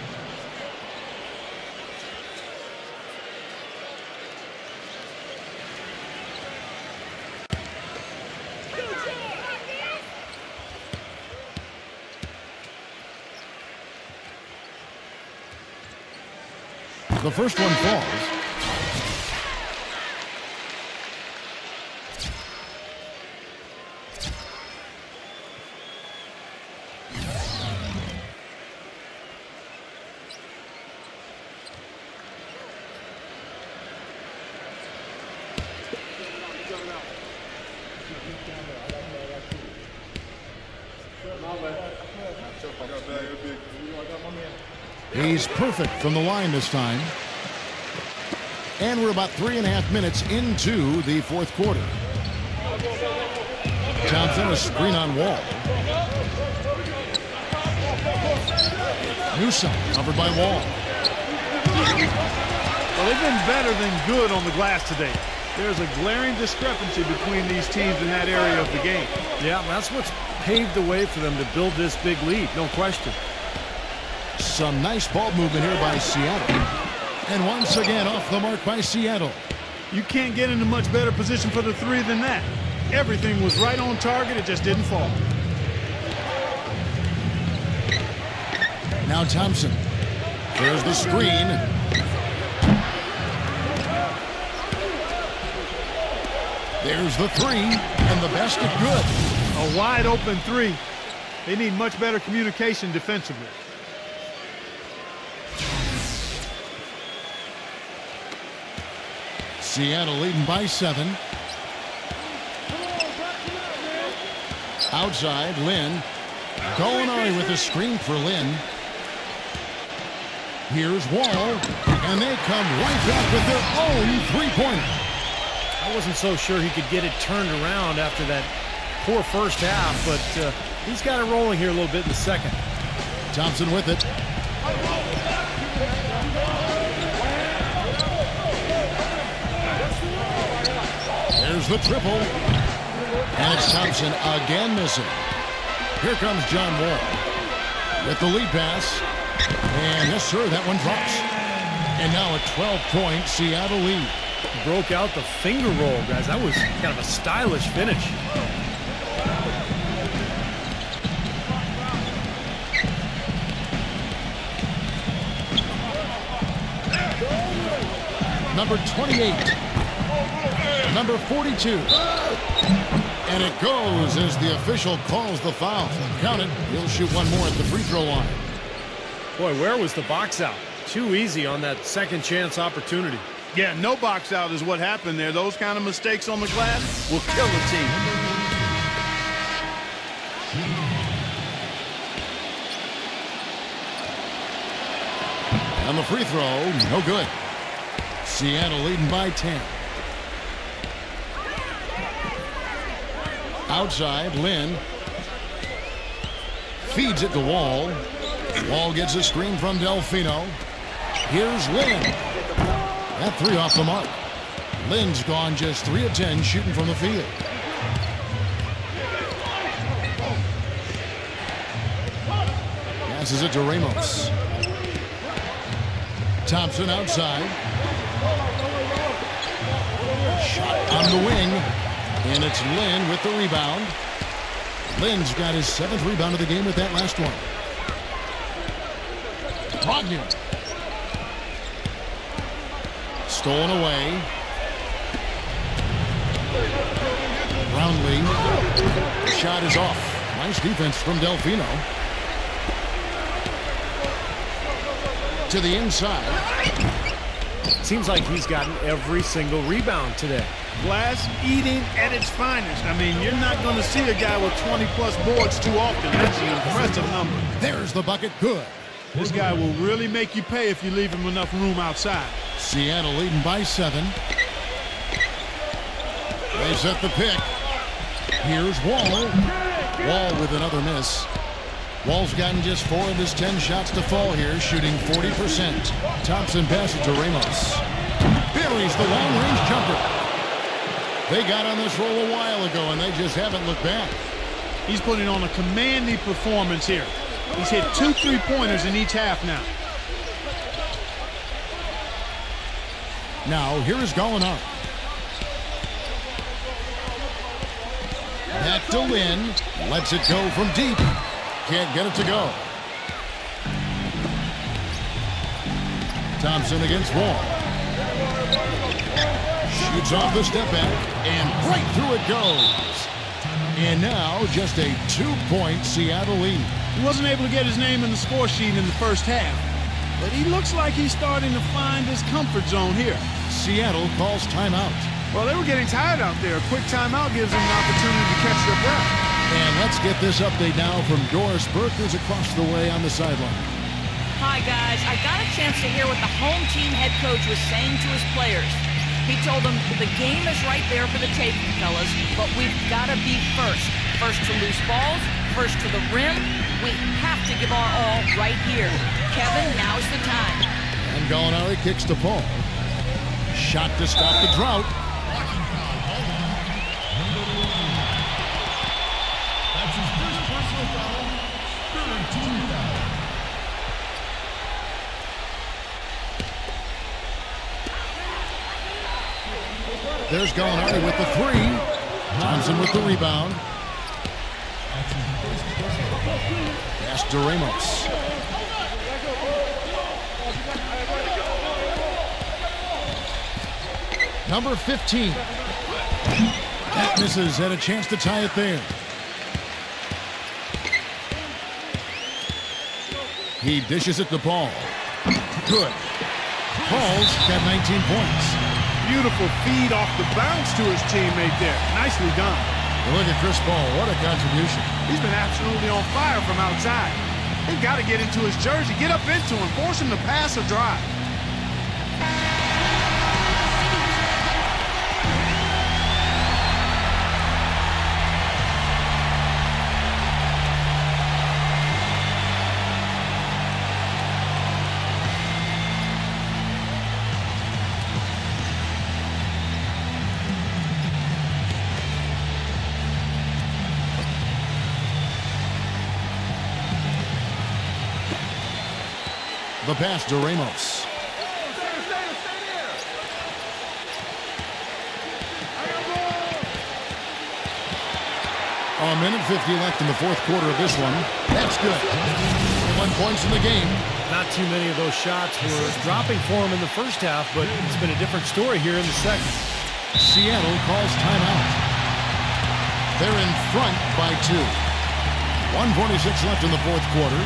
The first one falls. He's perfect from the line this time. And we're about 3.5 minutes into the fourth quarter. Thompson, a screen on Wall. Newsom covered by Wall. Well, they've been better than good on the glass today. There's a glaring discrepancy between these teams in that area of the game. Yeah, that's what's paved the way for them to build this big lead, no question. Some nice ball movement here by Seattle. And once again off the mark by Seattle. You can't get into much better position for the 3 than that. Everything was right on target, it just didn't fall. Now Thompson. There's the screen. There's the 3, and the basket good. A wide open 3. They need much better communication defensively. Seattle leading by 7. Outside, Lynn. Gallinari with a screen for Lynn. Here's Wall, and they come right back with their own three-pointer. I wasn't so sure he could get it turned around after that poor first half, but he's got it rolling here a little bit in the second. Thompson with it. There's the triple. And it's Thompson again missing. Here comes John Wall with the lead pass. And yes, sir, that one drops. And now a 12-point Seattle lead. Broke out the finger roll, guys. That was kind of a stylish finish. Number 28. Number 42. And it goes as the official calls the foul. Count it. He'll shoot one more at the free throw line. Boy, where was the box out? Too easy on that second chance opportunity. Yeah, no box out is what happened there. Those kind of mistakes on the glass will kill a team. And the free throw, no good. Seattle leading by 10. Outside, Lynn feeds it to Wall. Wall gets a screen from Delfino. Here's Lynn. That three off the mark. Lynn's gone just 3 of 10 shooting from the field. Passes it to Ramos. Thompson outside. Shot on the wing. And it's Lynn with the rebound. Lynn's got his 7th rebound of the game with that last one. Brogdon. Stolen away. Brownlee. Shot is off. Nice defense from Delfino. To the inside. Seems like he's gotten every single rebound today. Glass eating at its finest. I mean, you're not going to see a guy with 20-plus boards too often. That's an impressive number. There's the bucket. Good. This guy will really make you pay if you leave him enough room outside. Seattle leading by 7. They set the pick. Here's Wall. Wall with another miss. Wall's gotten just 4 of his 10 shots to fall here, shooting 40%. Thompson passes to Ramos. Buries the long-range jumper. They got on this roll a while ago, and they just haven't looked back. He's putting on a commanding performance here. He's hit 2 3-pointers in each half now. Now, here is Gallinari. Back to Lynn. Lets it go from deep. Can't get it to go. Thompson against Wall. Shoots off the step back, and right through it goes. And now just a 2-point Seattle lead. He wasn't able to get his name in the score sheet in the first half, but he looks like he's starting to find his comfort zone here. Seattle calls timeout. Well, they were getting tired out there. A quick timeout gives them an opportunity to catch their breath. And let's get this update now from Doris Burke, who's across the way on the sideline. Hi, guys. I got a chance to hear what the home team head coach was saying to his players. He told them the game is right there for the taking, fellas, but we've got to be first. First to loose balls, first to the rim. We have to give our all right here. Kevin, now's the time. And Gallinari kicks to Paul. Shot to stop the drought. That's his first personal foul. Third team foul. There's Gallinari with the 3. Thompson with the rebound. Pass to Ramos. Number 15. That misses. Had a chance to tie it there. He dishes it to Paul. Good. Paul's got 19 points. Beautiful feed off the bounce to his teammate there. Nicely done. Well, look at Chris Paul. What a contribution. He's been absolutely on fire from outside. They've got to get into his jersey, get up into him, force him to pass or drive. The pass to Ramos. A minute 50 left in the 4th quarter of this one. That's good. 1 points in the game. Not too many of those shots were dropping for him in the first half, but it's been a different story here in the second. Seattle calls timeout. They're in front by 2. 1:46 left in the fourth quarter.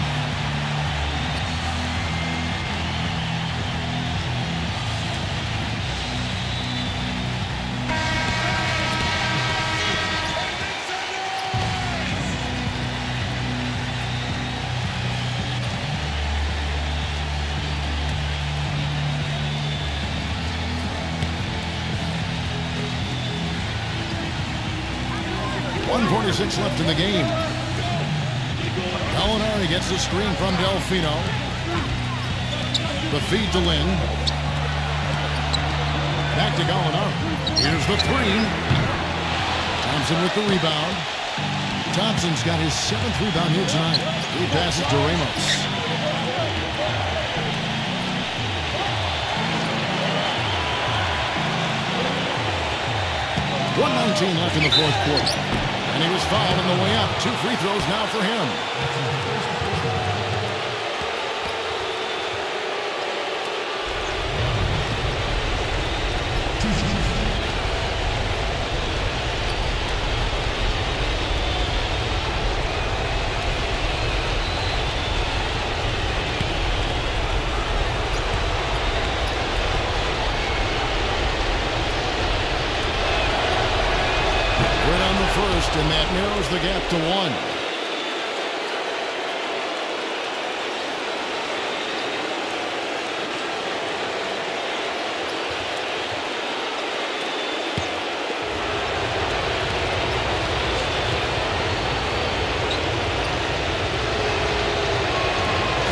.46 left in the game. Gallinari gets the screen from Delfino. The feed to Lynn. Back to Gallinari. Here's the 3. Thompson with the rebound. Thompson's got his 7th rebound here tonight. He passes to Ramos. .119 left in the fourth quarter. And he was fouled on the way up. 2 free throws now for him. And that narrows the gap to 1.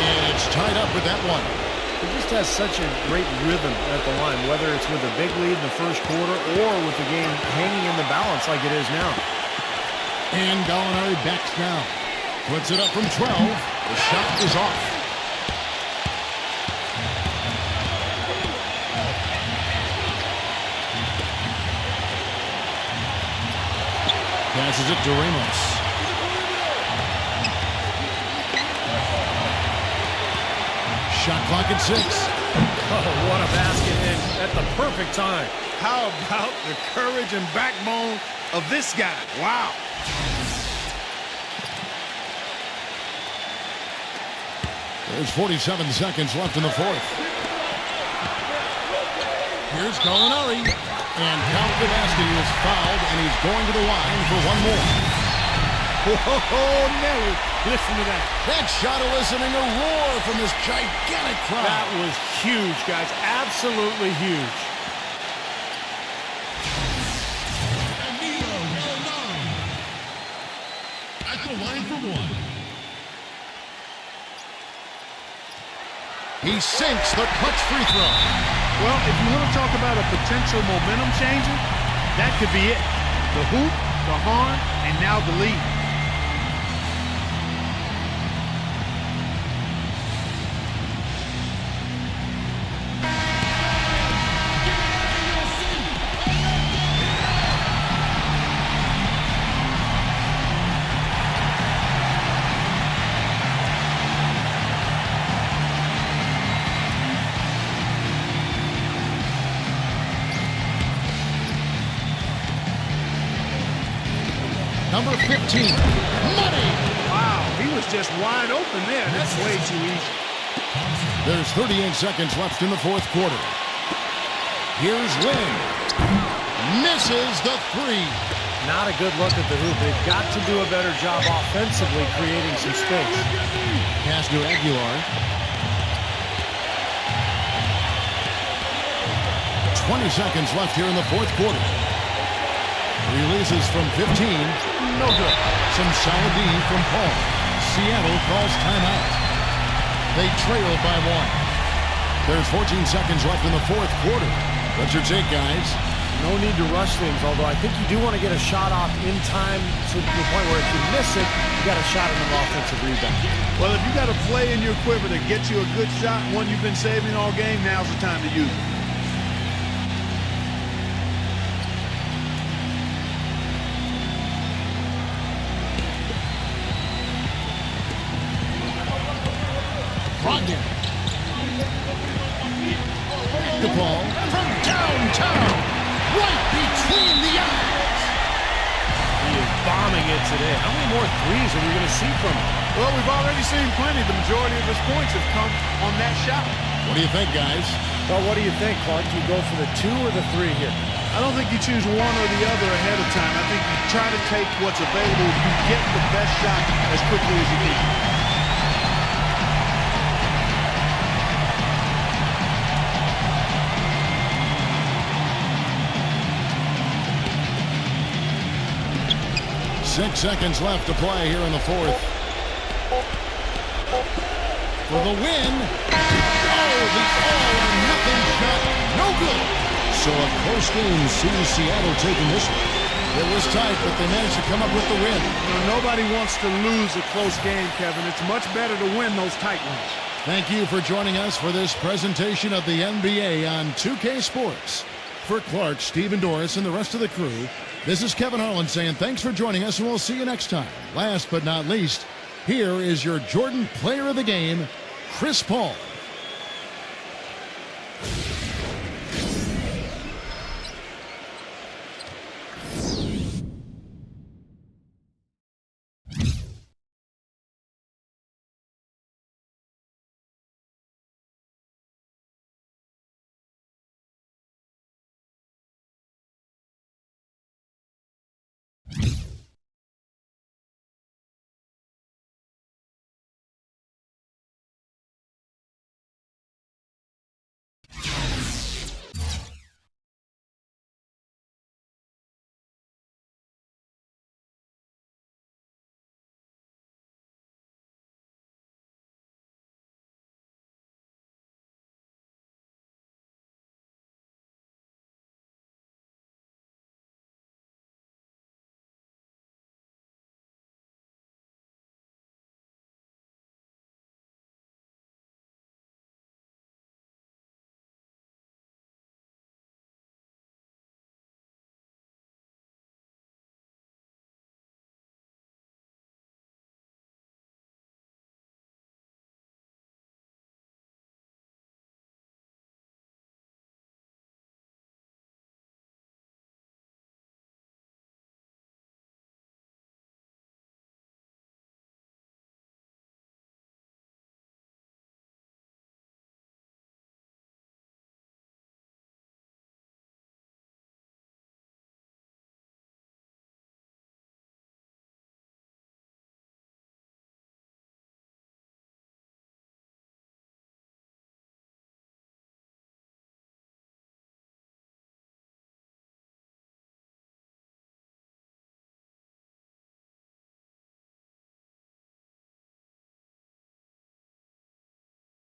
And it's tied up with that one. He just has such a great rhythm at the line, whether it's with a big lead in the first quarter or with the game hanging in the balance like it is now. And Gallinari backs down. Puts it up from 12. The shot is off. Passes it to Ramos. Shot clock at 6. Oh, what a basket hit at the perfect time. How about the courage and backbone of this guy? Wow. There's 47 seconds left in the fourth. Here's Gallinari. And Kamatis is fouled, and he's going to the line for one more. Oh, Nelly. Listen to that. That shot eliciting a roar from this gigantic crowd. That was huge, guys. Absolutely huge. At the line for 1. He sinks the clutch free throw. Well, if you want to talk about a potential momentum changer, that could be it. The hoop, the horn, and now the lead. Number 15, Money. Wow, he was just wide open there. That's way too easy. There's 38 seconds left in the fourth quarter. Here's Lynn. Misses the 3. Not a good look at the hoop. They've got to do a better job offensively creating some space. Pass to Aguilar. 20 seconds left here in the fourth quarter. Releases from 15. No good. Some solid D from Paul. Seattle calls timeout. They trail by 1. There's 14 seconds left in the fourth quarter. What's your take, guys? No need to rush things, although I think you do want to get a shot off in time to the point where if you miss it, you got a shot in an offensive rebound. Well, if you got a play in your quiver to get you a good shot, one you've been saving all game, now's the time to use it. Brogdon. The ball from downtown. Right between the eyes. He is bombing it today. How many more threes are we going to see from him? Well, we've already seen plenty. The majority of his points have come on that shot. What do you think, guys? Well, what do you think, Clark? Do you go for the 2 or the 3 here? I don't think you choose one or the other ahead of time. I think you try to take what's available. You get the best shot as quickly as you can. Six seconds left to play here in the fourth. For the win. Oh, the all-or-nothing shot. No good. So a close game sees Seattle taking this one. It was tight, but they managed to come up with the win. You know, nobody wants to lose a close game, Kevin. It's much better to win those tight ones. Thank you for joining us for this presentation of the NBA on 2K Sports. For Clark, Stephen Doris, and the rest of the crew, this is Kevin Harlan saying thanks for joining us, and we'll see you next time. Last but not least, here is your Jordan Player of the Game, Chris Paul.